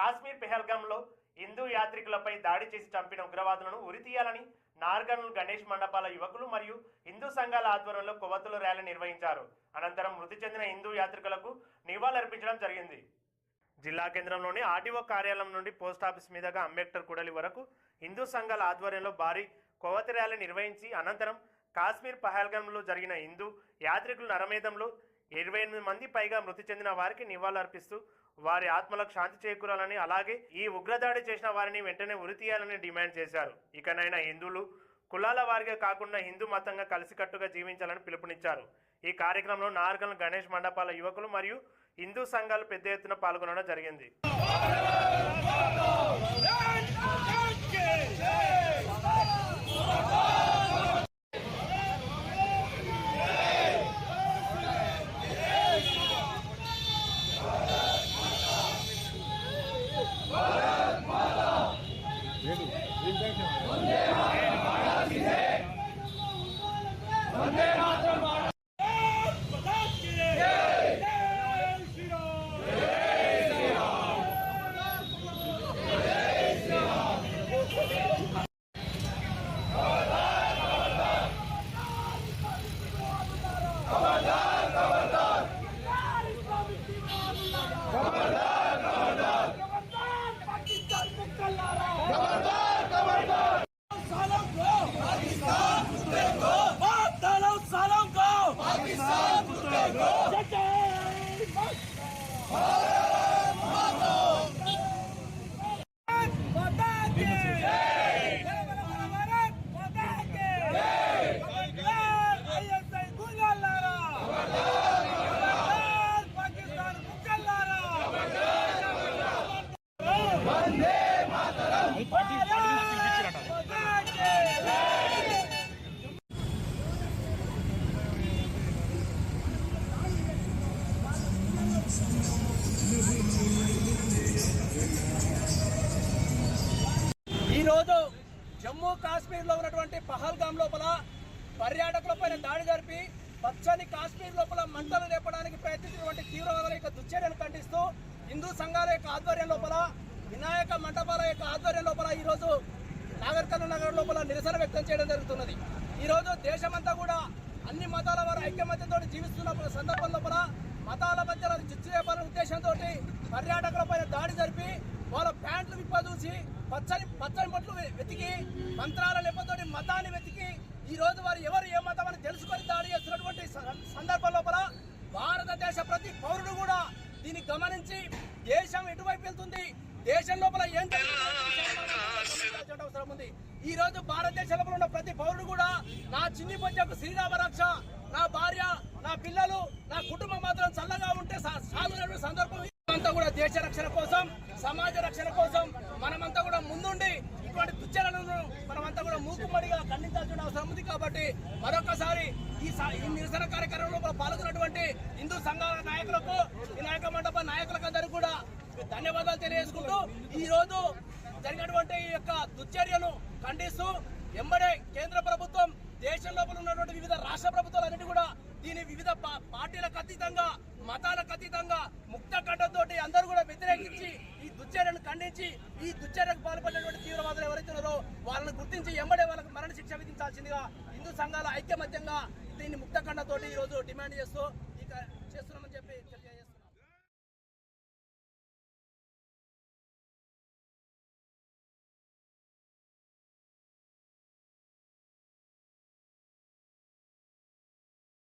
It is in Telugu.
కాశ్మీర్ పెహల్గాంలో హిందూ యాత్రికులపై దాడి చేసి చంపిన ఉగ్రవాదులను ఉరితీయాలని నార్కర్నూల్ గణేష్ మండపాల యువకులు మరియు హిందూ సంఘాల ఆధ్వర్యంలో కొవ్వొత్తుల ర్యాలీ నిర్వహించారు. అనంతరం మృతి చెందిన హిందూ యాత్రికులకు నివాళులర్పించడం జరిగింది. జిల్లా కేంద్రంలోని ఆర్టీఓ కార్యాలయం నుండి పోస్టాఫీస్ మీదుగా అంబేద్కర్ కూడలి వరకు హిందూ సంఘాల ఆధ్వర్యంలో భారీ కొవ్వొత్తి ర్యాలీ నిర్వహించి అనంతరం కాశ్మీర్ పహల్గాంలో జరిగిన హిందూ యాత్రికుల నరమేధంలో 28 మంది పైగా మృతి చెందిన వారికి నివాళులర్పిస్తూ వారి ఆత్మలకు శాంతి చేకూరాలని, అలాగే ఈ ఉగ్రదాడి చేసిన వారిని వెంటనే ఉరితీయాలని డిమాండ్ చేశారు. ఇకనైనా హిందువులు కులాల వారిగా కాకుండా హిందూ మతంగా కలిసికట్టుగా జీవించాలని పిలుపునిచ్చారు. ఈ కార్యక్రమంలో నార్కర్నూల్ గణేష్ మండపాల యువకులు మరియు హిందూ సంఘాలు పెద్ద ఎత్తున పాల్గొనడం జరిగింది. ఈరోజు జమ్మూ కాశ్మీర్లో ఉన్నటువంటి పహల్గాం లోపల పర్యాటకులపైన దాడి జరిపి పచ్చని కాశ్మీర్ లోపల మంటలు రేపడానికి ప్రయత్నించినటువంటి తీవ్రవాదుల యొక్క దుశ్చర్యను ఖండిస్తూ హిందూ సంఘాల యొక్క ఆధ్వర్యం లోపల, వినాయక మండపాల యొక్క ఆధ్వర్యం లోపల ఈరోజు నాగర్కర్నూల్ నగర్ లోపల నిరసన వ్యక్తం చేయడం జరుగుతున్నది. ఈరోజు దేశమంతా కూడా అన్ని మతాల వారు ఐక్యమత్యంతో జీవిస్తున్న సందర్భం లోపల మతాల మధ్యలో చిచ్చు చేయాలనే ఉద్దేశంతో పర్యాటకులపైన దాడి జరిపి వాళ్ళ ప్యాంట్లు విప్పదూసి పచ్చని బొట్లు వెతికి మంత్రాల నెపంతో మతాన్ని వెతికి ఈ రోజు వారు ఎవరు ఏ మతం అని తెలుసుకొని దాడి చేస్తున్నటువంటి సందర్భం లోపల భారతదేశ ప్రతి పౌరుడు కూడా దీన్ని గమనించి దేశం ఎటువైపు వెళ్తుంది, దేశం లోపల ఏం అవసరం ఉంది. ఈ రోజు భారతదేశంలో ఉన్న ప్రతి పౌరుడు కూడా నా చిన్ని బొజ్జకు శ్రీరామ రక్ష, నా భార్య, నా పిల్లలు, నా కుటుంబం మాత్రం చల్లగా ఉంటే సాగు సందర్భం అంతా కూడా దేశ రక్షణ కోసం, సమాజ రక్షణ కోసం మనమంతా కూడా ముందుండి ఇటువంటి దుశ్చర్యలను మనమంతా కూడా మూకుమ్మడిగా ఖండించాల్సిన అవసరం ఉంది. కాబట్టి మరొకసారి ఈ నిరసన కార్యక్రమంలో పాల్గొన్నటువంటి హిందూ సంఘాల నాయకులకు, వినాయక మండప నాయకులకు అందరికీ కూడా ధన్యవాదాలు తెలియజేసుకుంటూ ఈ రోజు జరిగినటువంటి ఈ యొక్క దుశ్చర్యను ఖండిస్తూ ఎంబడే కేంద్ర ప్రభుత్వం, దేశం లోపల ఉన్నటువంటి వివిధ రాష్ట్ర ప్రభుత్వాలన్నిటి కూడా దీని వివిధ పార్టీలకు అతీతంగా, మతాలకు అతీతంగా ముక్త కంఠంతో అందరూ కూడా వ్యతిరేకించి ఈ దుశ్చర్యను ఖండించి ఈ దుశ్చర్యకు పాల్పడినటువంటి తీవ్రవాదులు ఎవరైతే ఉన్నారో వాళ్ళని గుర్తించి ఎంబడే వాళ్ళకు మరణ శిక్ష విధించాల్సిందిగా హిందూ సంఘాల ఐక్యమత్యంగా దీన్ని ముక్త కంఠంతో ఈ రోజు డిమాండ్ చేస్తూ చేస్తున్నామని